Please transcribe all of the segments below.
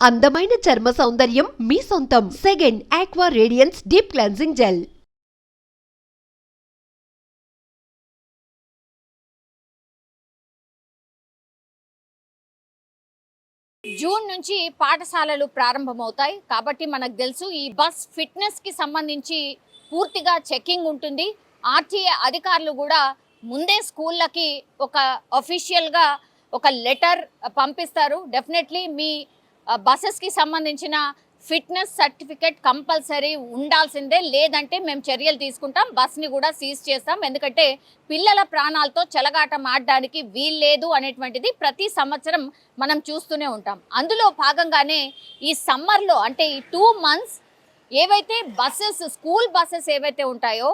అందమైన చర్మ సౌందర్యం మీ సొంతం. Second aqua radiance deep cleansing gel. June నుంచి పాఠశాలలు ప్రారంభమవుతాయి కాబట్టి మనకు తెలుసు ఈ బస్ ఫిట్నెస్ కి సంబంధించి పూర్తిగా చెకింగ్ ఉంటుంది. ఆర్టీఏ అధికారులు కూడా ముందే స్కూళ్ళకి ఒక అఫీషియల్గా ఒక లెటర్ పంపిస్తారు. డెఫినెట్లీ మీ బస్సెస్కి సంబంధించిన ఫిట్నెస్ సర్టిఫికేట్ కంపల్సరీ ఉండాల్సిందే, లేదంటే మేము చర్యలు తీసుకుంటాం, బస్ని కూడా సీజ్ చేస్తాం. ఎందుకంటే పిల్లల ప్రాణాలతో చెలగాటం ఆడడానికి వీల్లేదు అనేటువంటిది ప్రతి సంవత్సరం మనం చూస్తూనే ఉంటాం. అందులో భాగంగానే ఈ సమ్మర్లో అంటే ఈ 2 months ఏవైతే బస్సెస్ స్కూల్ బస్సెస్ ఏవైతే ఉంటాయో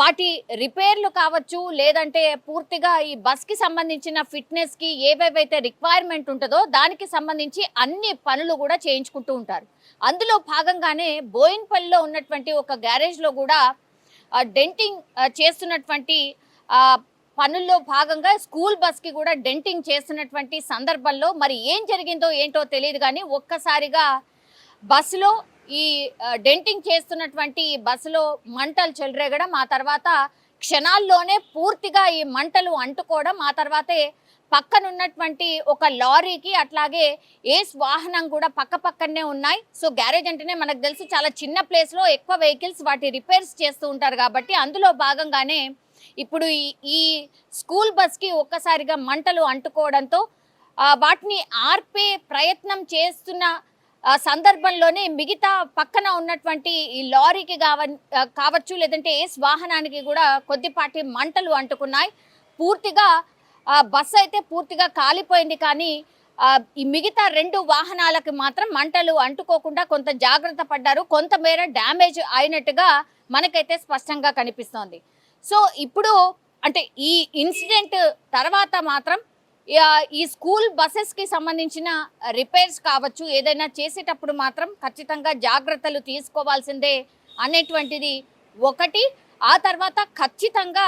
వాటి రిపేర్లు కావచ్చు, లేదంటే పూర్తిగా ఈ బస్కి సంబంధించిన ఫిట్నెస్కి ఏవేవైతే రిక్వైర్మెంట్ ఉంటుందో దానికి సంబంధించి అన్ని పనులు కూడా చేయించుకుంటూ ఉంటారు. అందులో భాగంగానే బోయిన్పల్లిలో ఉన్నటువంటి ఒక గ్యారేజ్లో కూడా డెంటింగ్ చేస్తున్నటువంటి పనుల్లో భాగంగా స్కూల్ బస్కి కూడా డెంటింగ్ చేస్తున్నటువంటి సందర్భంలో మరి ఏం జరిగిందో ఏంటో తెలియదు, కానీ ఒక్కసారిగా బస్సులో ఈ డెంటింగ్ చేస్తున్నటువంటి బస్సులో మంటలు చెలరేగడం, ఆ తర్వాత క్షణాల్లోనే పూర్తిగా ఈ మంటలు అంటుకోవడం, ఆ తర్వాతే పక్కనున్నటువంటి ఒక లారీకి అట్లాగే ఏస్ వాహనం కూడా పక్కనే ఉన్నాయి. సో గ్యారేజ్ అంటేనే మనకు తెలిసి చాలా చిన్న ప్లేస్లో ఎక్కువ వెహికల్స్ వాటి రిపేర్స్ చేస్తూ ఉంటారు కాబట్టి అందులో భాగంగానే ఇప్పుడు ఈ స్కూల్ బస్కి ఒక్కసారిగా మంటలు అంటుకోవడంతో వాటిని ఆర్పే ప్రయత్నం చేస్తున్న సందర్భంలోనే మిగతా పక్కన ఉన్నటువంటి ఈ లారీకి కావచ్చు, లేదంటే ఏస్ వాహనానికి కూడా కొద్దిపాటి మంటలు అంటుకున్నాయి. పూర్తిగా బస్సు అయితే పూర్తిగా కాలిపోయింది, కానీ ఈ మిగతా 2 వాహనాలకు మాత్రం మంటలు అంటుకోకుండా కొంత జాగ్రత్త పడ్డారు. కొంతమేర డ్యామేజ్ అయినట్టుగా మనకైతే స్పష్టంగా కనిపిస్తోంది. సో ఇప్పుడు అంటే ఈ ఇన్సిడెంట్ తర్వాత మాత్రం ఈ స్కూల్ బస్సెస్కి సంబంధించిన రిపేర్స్ కావచ్చు, ఏదైనా చేసేటప్పుడు మాత్రం ఖచ్చితంగా జాగ్రత్తలు తీసుకోవాల్సిందే అనేటువంటిది ఒకటి. ఆ తర్వాత ఖచ్చితంగా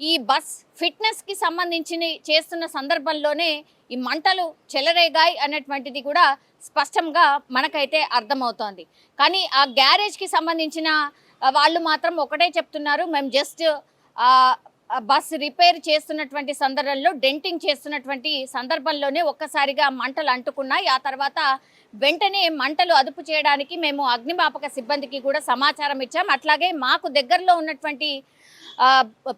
ఈ బస్ ఫిట్నెస్కి సంబంధించిన చేస్తున్న సందర్భంలోనే ఈ మంటలు చెలరేగాయి అనేటువంటిది కూడా స్పష్టంగా మనకైతే అర్థమవుతోంది. కానీ ఆ గ్యారేజ్కి సంబంధించిన వాళ్ళు మాత్రం ఒకటే చెప్తున్నారు, మేము జస్ట్ బస్ రిపేర్ చేస్తున్నటువంటి సందర్భంలో డెంటింగ్ చేస్తున్నటువంటి సందర్భంలోనే ఒక్కసారిగా మంటలు అంటుకున్నాయి. ఆ తర్వాత వెంటనే మంటలు అదుపు చేయడానికి మేము అగ్నిమాపక సిబ్బందికి కూడా సమాచారం ఇచ్చాం. అట్లాగే మాకు దగ్గరలో ఉన్నటువంటి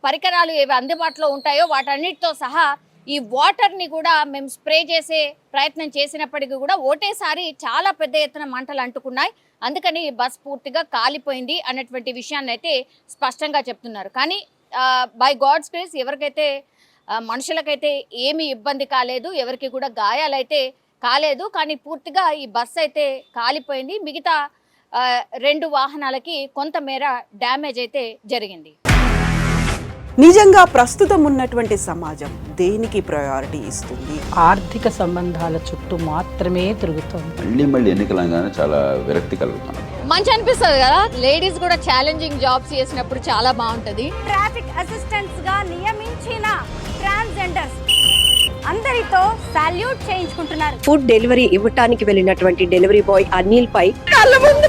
పరికరాలు ఏవి అందుబాటులో ఉంటాయో వాటన్నిటితో సహా ఈ వాటర్ని కూడా మేము స్ప్రే చేసే ప్రయత్నం చేసినప్పటికీ కూడా ఒకటేసారి చాలా పెద్ద ఎత్తున మంటలు అంటుకున్నాయి. అందుకని బస్ పూర్తిగా కాలిపోయింది అన్నటువంటి విషయాన్ని అయితే స్పష్టంగా చెప్తున్నారు. కానీ బై గాడ్స్ గ్రేస్ ఎవరికైతే మనుషులకైతే ఏమీ ఇబ్బంది కాలేదు, ఎవరికి కూడా గాయాలైతే కాలేదు. కానీ పూర్తిగా ఈ బస్ అయితే కాలిపోయింది. మిగతా 2 వాహనాలకి కొంతమేర డ్యామేజ్ అయితే జరిగింది. నిజంగా ప్రస్తుతం ఉన్నటువంటి సమాజం దేనికి ప్రయారిటీ ఇస్తుంది? ఆర్థిక సంబంధాల చుట్టూ మాత్రమే తిరుగుతుంది. మళ్ళీ ఎన్నికలంగానే చాలా విరక్తి కలుగుతాను. మంచి అనిపిస్తుంది కదా, లేడీస్ కూడా ఛాలెంజింగ్ జాబ్స్ చేసినప్పుడు చాలా బాగుంటది. ట్రాఫిక్ అసిస్టెంట్స్ గా నియమించిన ట్రాన్స్జెండర్స్ అందరితో సాల్యూట్ చేయించుకుంటున్నారు. ఫుడ్ డెలివరీ ఇవ్వటానికి వెళ్ళినటువంటి డెలివరీ బాయ్ అనిల్ పై కళ్ళ ముందు